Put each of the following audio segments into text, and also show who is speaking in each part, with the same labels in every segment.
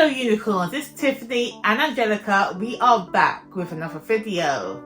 Speaker 1: Hello unicorns, it's Tiffany and Angelica. We are back with another video.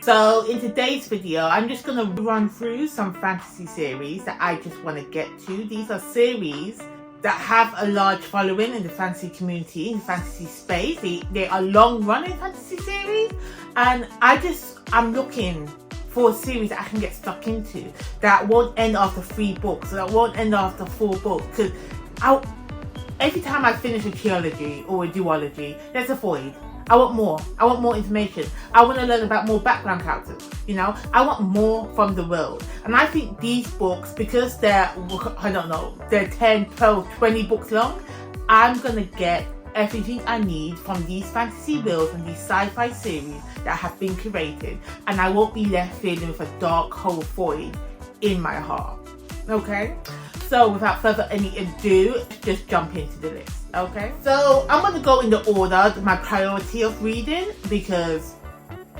Speaker 1: So in today's video, I'm just going to run through some fantasy series that I just want to get to. These are series that have a large following in the fantasy community, in the fantasy space. They are long running fantasy series, and I'm looking for a series that I can get stuck into, that won't end after 3 books, that won't end after 4 books, because every time I finish a trilogy or a duology, there's a void. I want more. I want more information. I want to learn about more background characters. You know, I want more from the world. And I think these books, because they're, I don't know, they're 10, 12, 20 books long, I'm going to get everything I need from these fantasy worlds and these sci-fi series that have been curated. And I won't be left feeling with a dark hole void in my heart. Okay? So without further any ado, just jump into the list, okay? So I'm going to go in the order, my priority of reading, because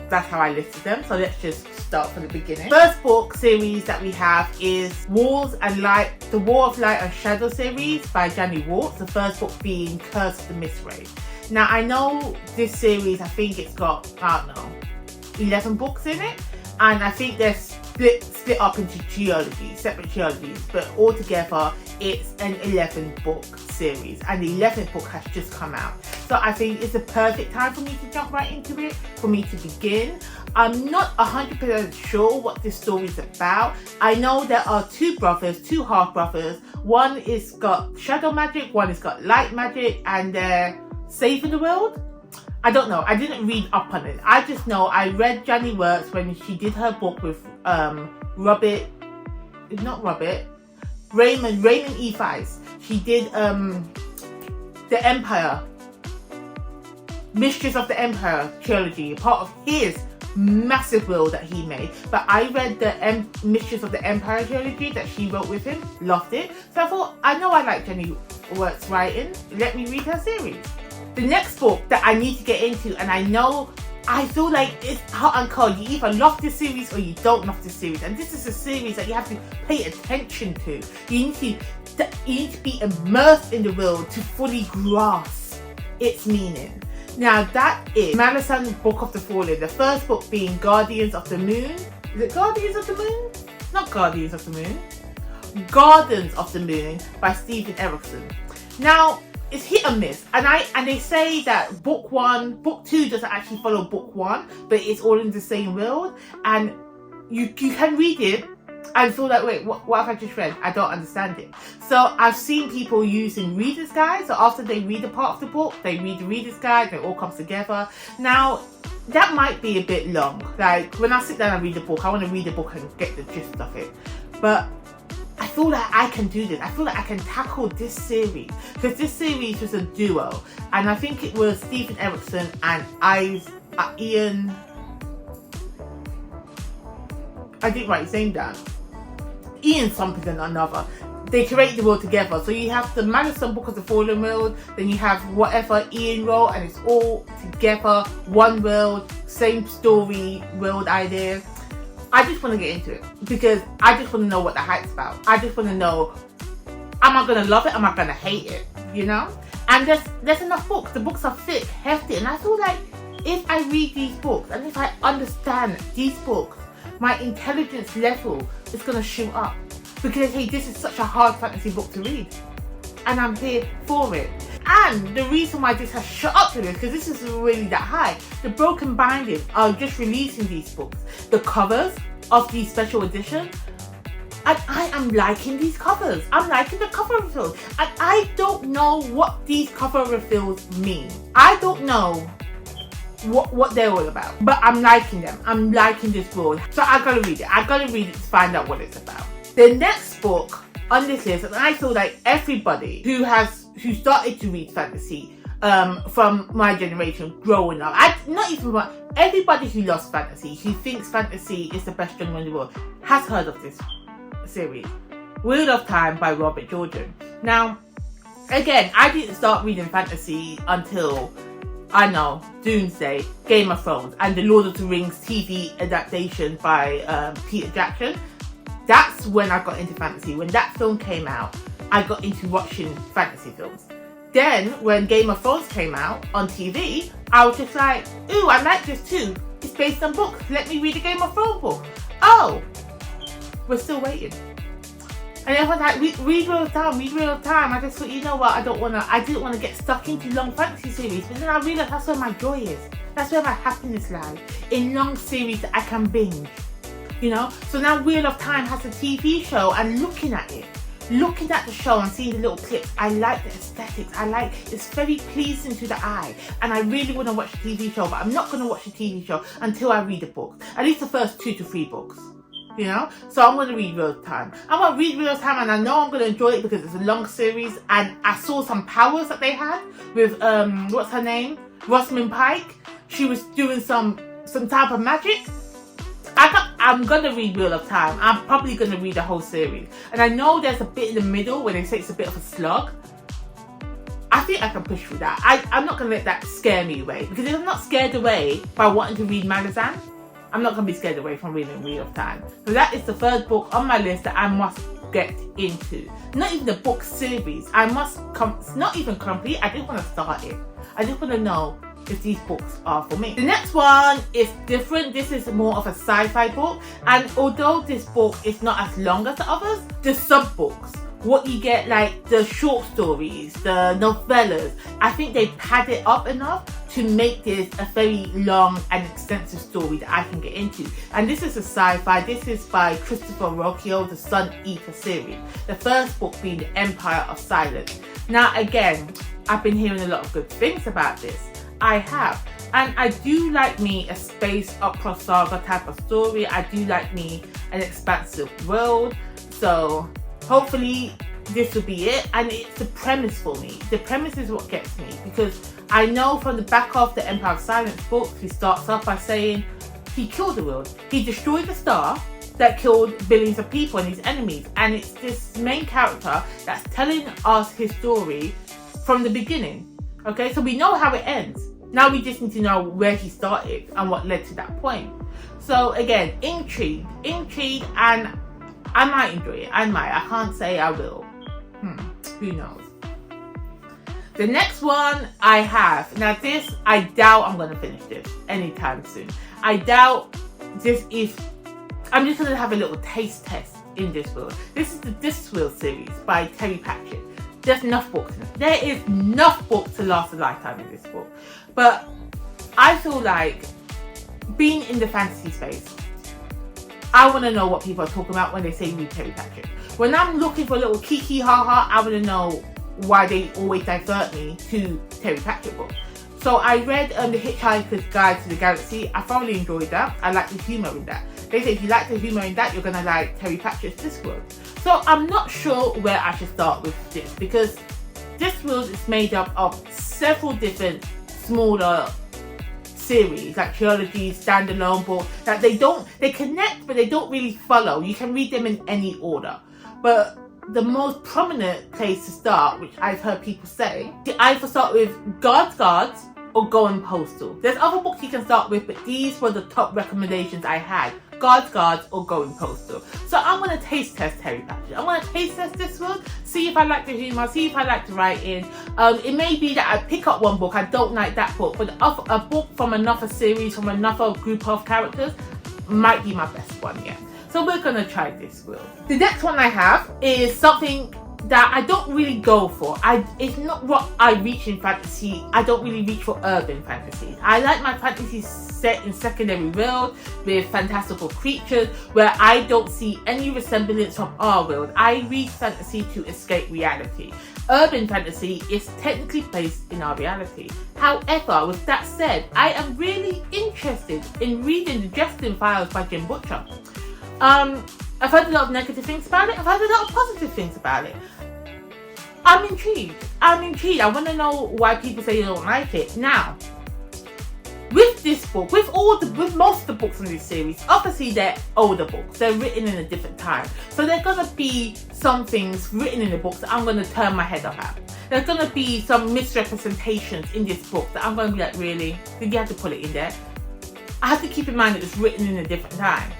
Speaker 1: that's how I listed them. So let's just start from the beginning. First book series that we have is Walls and Light, the War of Light and Shadow series by Janny Wurts. The first book being Curse of the Mistray. Now I know this series, I think it's got, I don't know, 11 books in it, and I think there's split up into trilogies, separate trilogies, but altogether it's an 11 book series, and the 11th book has just come out. So I think it's the perfect time for me to jump right into it, for me to begin. I'm not 100% sure what this story is about. I know there are 2 brothers, 2 half brothers. One is got shadow magic, one has got light magic, and they're saving the world. I don't know. I didn't read up on it. I just know I read Janny Wurts when she did her book with Raymond E. Weiss. She did the Empire, Mistress of the Empire trilogy, part of his massive world that he made. But I read the Mistress of the Empire trilogy that she wrote with him, loved it. So I thought, I know I like Janny Wurts' writing, let me read her series. The next book that I need to get into, and I feel like it's hot and cold. You either love this series or you don't love this series. And this is a series that you have to pay attention to. You need to be immersed in the world to fully grasp its meaning. Now that is Malazan Book of the Fallen. The first book being Guardians of the Moon. Is it Guardians of the Moon? Not Guardians of the Moon. Gardens of the Moon by Erikson. Now, it's hit and miss, and they say that book 2 doesn't actually follow book 1, but it's all in the same world, and you can read it and feel like, wait, what have I just read? I don't understand it. So I've seen people using reader's guides. So after they read a part of the book, they read the reader's guide, and it all comes together. Now that might be a bit long. Like when I sit down and read the book, I want to read the book and get the gist of it, but I feel like I can do this. I feel like I can tackle this series, because this series was a duo, and I think it was Erikson and Ian. I didn't write his name down. Ian something and another. They create the world together. So you have the Malazan Book of the Fallen world, then you have whatever Ian wrote, and it's all together, one world, same story, world idea. I just want to get into it because I just want to know what the hype's about. I just want to know, am I going to love it? Am I going to hate it? You know? And there's enough books. The books are thick, hefty, and I feel like if I read these books and if I understand these books, my intelligence level is going to shoot up. Because, hey, this is such a hard fantasy book to read, and I'm here for it. And the reason why this has shot up to this, because this isn't really that high. The Broken Binding are just releasing these books. The covers of these special editions, and I am liking these covers. I'm liking the cover reveals. And I don't know what these cover reveals mean. I don't know what they're all about. But I'm liking them. I'm liking this world. So I gotta read it. I gotta read it to find out what it's about. The next book on this list, and I feel like everybody who started to read fantasy from my generation growing up, everybody who loves fantasy, who thinks fantasy is the best genre in the world, has heard of this series, Wheel of Time by Robert Jordan. Now, again, I didn't start reading fantasy until, I know, Doomsday, Game of Thrones, and the Lord of the Rings TV adaptation by Peter Jackson. That's when I got into fantasy. When that film came out, I got into watching fantasy films. Then, when Game of Thrones came out on TV, I was just like, ooh, I like this too. It's based on books. Let me read a Game of Thrones book. Oh, we're still waiting. And everyone's like, read Wheel of Time, read Wheel of Time. I just thought, you know what, I didn't want to get stuck into long fantasy series. But then I realised that's where my joy is. That's where my happiness lies. In long series that I can binge. You know? So now Wheel of Time has a TV show, and looking at the show and seeing the little clips, I like the aesthetics. It's very pleasing to the eye. And I really want to watch the TV show, but I'm not going to watch the TV show until I read the book. At least the first 2 to 3 books. You know, so I'm going to read Wheel of Time. I'm going to read Wheel of Time, and I know I'm going to enjoy it because it's a long series. And I saw some powers that they had with what's her name, Rosamund Pike. She was doing some type of magic. I'm going to read Wheel of Time. I'm probably going to read the whole series. And I know there's a bit in the middle where they say it's a bit of a slug. I think I can push through that. I'm not going to let that scare me away, because if I'm not scared away by wanting to read Malazan, I'm not going to be scared away from reading Wheel of Time. So that is the third book on my list that I must get into. Not even the book series. It's not even complete. I just want to start it. I just want to know if these books are for me. The next one is different. This is more of a sci-fi book. And although this book is not as long as the others, the sub-books, what you get, like the short stories, the novellas, I think they pad it up enough to make this a very long and extensive story that I can get into. And this is a sci-fi. This is by Christopher Ruocchio, the Sun Eater series. The first book being The Empire of Silence. Now again, I've been hearing a lot of good things about this. I have. And I do like me a space opera saga type of story. I do like me an expansive world. So hopefully this will be it, and it's the premise for me. The premise is what gets me, because I know from the back of the Empire of Silence book, he starts off by saying he killed the world. He destroyed the star that killed billions of people and his enemies, and it's this main character that's telling us his story from the beginning. Okay, so we know how it ends. Now we just need to know where he started and what led to that point. So again, intrigued, and I might enjoy it. I can't say I will. Who knows? The next one I have. Now this, I doubt I'm going to finish this anytime soon. I doubt this is... I'm just going to have a little taste test in Discworld. This is the Discworld series by Terry Pratchett. There's enough books in it. There is enough books to last a lifetime in this book. But I feel like being in the fantasy space, I want to know what people are talking about when they say read Terry Pratchett. When I'm looking for a little kiki ha-ha, I want to know why they always divert me to Terry Pratchett books. So I read The Hitchhiker's Guide to the Galaxy. I thoroughly enjoyed that. I like the humour in that. They say if you like the humour in that, you're going to like Terry Pratchett's Discworld. So I'm not sure where I should start with this, because Discworld is made up of several different smaller series, like trilogies, standalone books, that they connect, but they don't really follow. You can read them in any order. But the most prominent place to start, which I've heard people say, to either start with Guards or Going Postal. There's other books you can start with, but these were the top recommendations I had. Guards or Going Postal. So I'm going to taste test Terry Pratchett. I'm going to taste test this one, see if I like the humour, see if I like the writing. It may be that I pick up one book, I don't like that book, but a book from another series, from another group of characters, might be my best one yet. So we're going to try Discworld. The next one I have is something that I don't really go for. It's not what I reach in fantasy. I don't really reach for urban fantasy. I like my fantasy set in secondary world with fantastical creatures where I don't see any resemblance from our world. I read fantasy to escape reality. Urban fantasy is technically based in our reality. However, with that said, I am really interested in reading the Dresden Files by Jim Butcher. I've heard a lot of negative things about it. I've heard a lot of positive things about it. I'm intrigued. I want to know why people say they don't like it. Now, with this book, with most of the books in this series, obviously they're older books. They're written in a different time. So there's going to be some things written in the books that I'm going to turn my head up at. There's going to be some misrepresentations in this book that I'm going to be like, really? Did you have to put it in there? I have to keep in mind that it's written in a different time.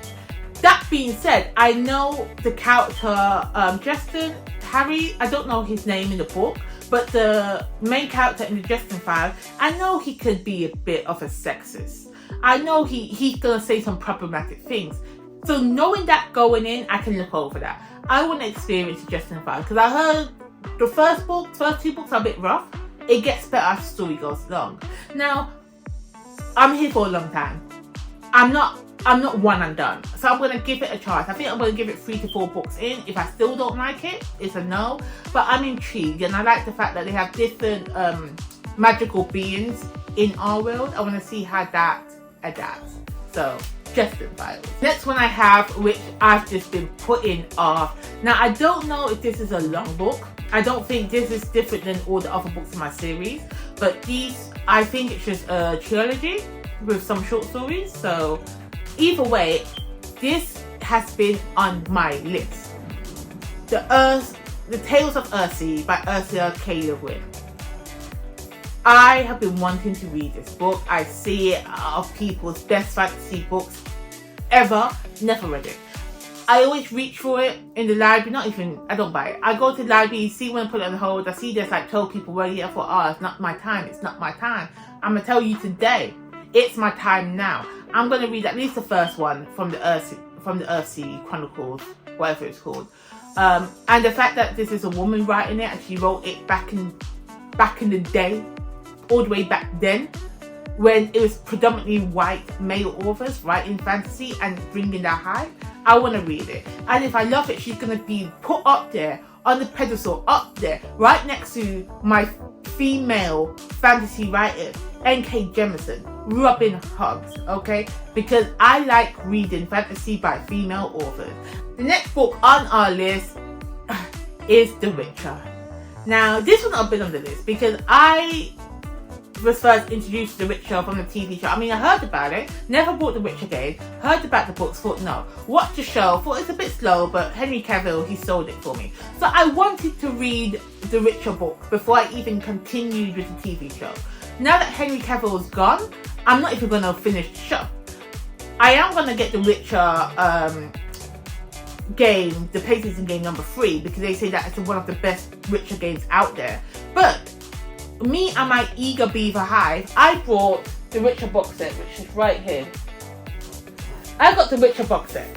Speaker 1: That being said, I know the character Dresden, Harry, I don't know his name in the book, But the main character in the Dresden file, I know he could be a bit of a sexist. I know he's gonna say some problematic things. So knowing that going in, I can look over that. I want to experience the Dresden file because I heard the first two books are a bit rough. It gets better as the story goes along. Now, I'm here for a long time. I'm not one and done. So I'm gonna give it a chance. I think I'm gonna give it 3 to 4 books in. If I still don't like it, it's a no. But I'm intrigued, and I like the fact that they have different magical beings in our world. I want to see how that adapts. So, Dresden Files. Next one I have, which I've just been putting off. Now, I don't know if this is a long book. I don't think this is different than all the other books in my series. But these, I think it's just a trilogy with some short stories. So, either way, this has been on my list. The Tales of Earthsea by Ursula K. Le Guin. I have been wanting to read this book. I see it of people's best fantasy books ever. Never read it. I always reach for it in the library. I don't buy it. I go to the library, see when I put it on hold. I see there's like 12 people waiting here for, it's not my time. It's not my time. I'm going to tell you today. It's my time now. I'm going to read at least the first one from the Earthsea Chronicles, whatever it's called. And the fact that this is a woman writing it, and she wrote it back in the day, all the way back then, when it was predominantly white male authors writing fantasy and bringing that hype. I want to read it. And if I love it, she's going to be put up there, on the pedestal, up there, right next to my female fantasy writer, N.K. Jemisin, rubbing hugs, okay? Because I like reading fantasy by female authors. The next book on our list is The Witcher. Now, this one's not been on the list because I was first introduced to The Witcher from the TV show. I mean, I heard about it, never bought The Witcher game, heard about the books, thought no. Watched the show, thought it's a bit slow, but Henry Cavill, he sold it for me. So I wanted to read The Witcher book before I even continued with the TV show. Now that Henry Cavill's gone, I'm not even going to finish the show. I am going to get The Witcher game, the PlayStation game number 3, because they say that it's one of the best Witcher games out there. But me and my eager beaver hive, I brought the Witcher box set, which is right here. I got the Witcher box set.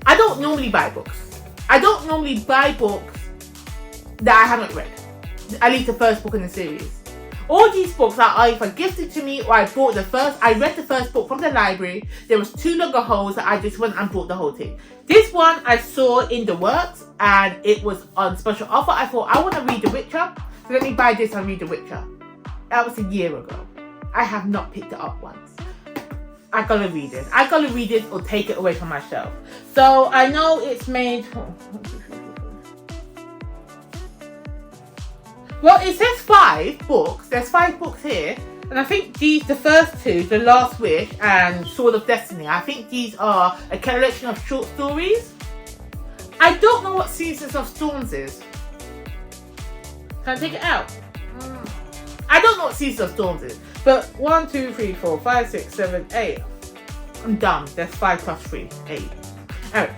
Speaker 1: I don't normally buy books. I don't normally buy books that I haven't read. At least the first book in the series. All these books are either gifted to me or I read the first book from the library. There was 2 longer holes that I just went and bought the whole thing. This one I saw in the Wurts and it was on special offer. I thought, I want to read The Witcher, so let me buy this and read The Witcher. That was a year ago. I have not picked it up once. I gotta read it. I gotta read it or take it away from my shelf. So I know it's made... Well, it says 5 books. There's 5 books here. And I think the first 2, The Last Wish and Sword of Destiny, I think these are a collection of short stories. I don't know what Seasons of Storms is. Can I take it out? I don't know what Seasons of Storms is. But 1, 2, 3, 4, 5, 6, 7, 8. I'm dumb. There's 5 plus 3. 8. Alright.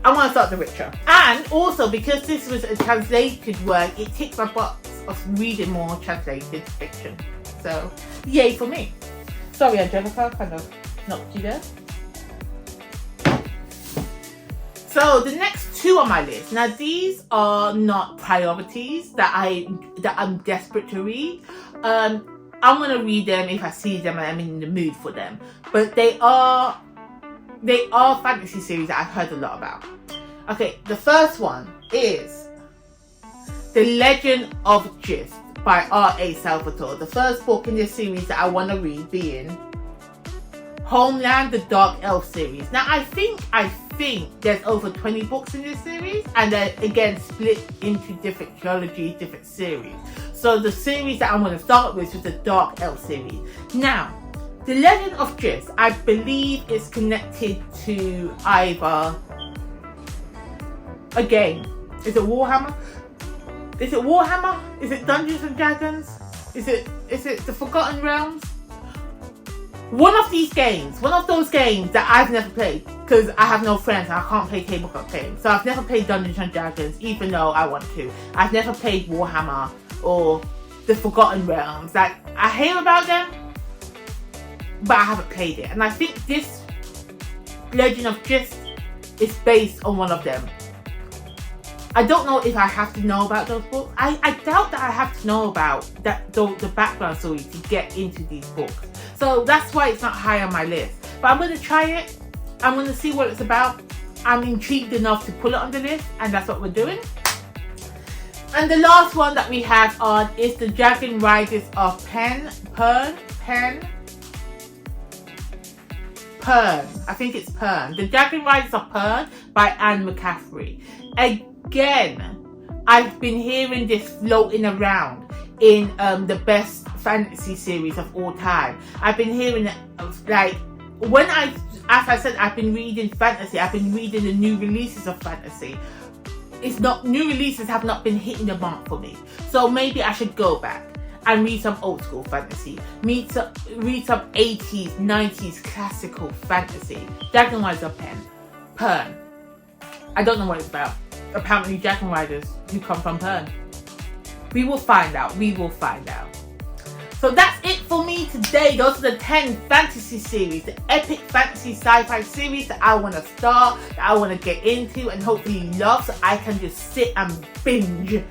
Speaker 1: I want to start The Witcher. And also, because this was a translated work, it ticked my box of reading more translated fiction. So, yay for me. Sorry, Angelica, kind of knocked you there. So, the next 2 on my list. Now, these are not priorities that I'm desperate to read. I'm going to read them if I see them and I'm in the mood for them. But they are fantasy series that I've heard a lot about. Okay, the first one is The Legend of Drizzt by R.A. Salvator. The first book in this series that I want to read being Homeland, the Dark Elf series. Now, I think there's over 20 books in this series, and they're again split into different trilogies, different series. So the series that I'm going to start with is the Dark Elf series. Now, The Legend of Drizzt, I believe, is connected to either a game. Is it Warhammer? Is it Warhammer? Is it Dungeons and Dragons? Is it the Forgotten Realms? One of these games, one of those games that I've never played. because I have no friends and I can't play tabletop games. So I've never played Dungeons and Dragons, even though I want to. I've never played Warhammer or the Forgotten Realms. Like, I hear about them, but I haven't played it. And I think this Legend of Drizzt is based on one of them. I don't know if I have to know about those books. I doubt that I have to know about the background story to get into these books. So that's why it's not high on my list. But I'm going to try it. I'm going to see what it's about. I'm intrigued enough to pull it on the list, and that's what we're doing. And the last one that we have on is the DragonRiders of Pern. I think it's Pern. The DragonRiders of Pern by McCaffrey. Again, I've been hearing this floating around in the best fantasy series of all time. I've been hearing it, like, as I said, I've been reading fantasy. I've been reading the new releases of fantasy. New releases have not been hitting the mark for me. So maybe I should go back and read some old school fantasy. Read some 80s, 90s classical fantasy. DragonRiders of Pern. I don't know what it's about. Apparently DragonRiders who come from Pern. We will find out. So that's it for me today. Those are the 10 fantasy series, the epic fantasy sci-fi series that I want to start, that I want to get into and hopefully love, so I can just sit and binge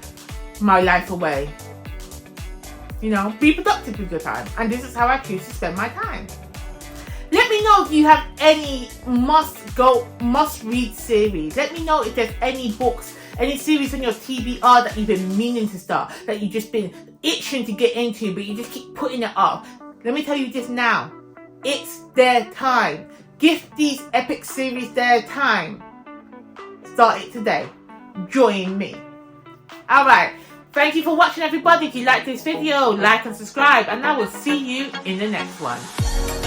Speaker 1: my life away. You know, be productive with your time. And this is how I choose to spend my time. Let me know if you have any must-read series. Let me know if there's any books, any series on your TBR that you've been meaning to start, that you've just been itching to get into, but you just keep putting it off. Let me tell you this now. It's their time. Give these epic series their time. Start it today. Join me. Alright. Thank you for watching, everybody. If you like this video, like and subscribe, and I will see you in the next one.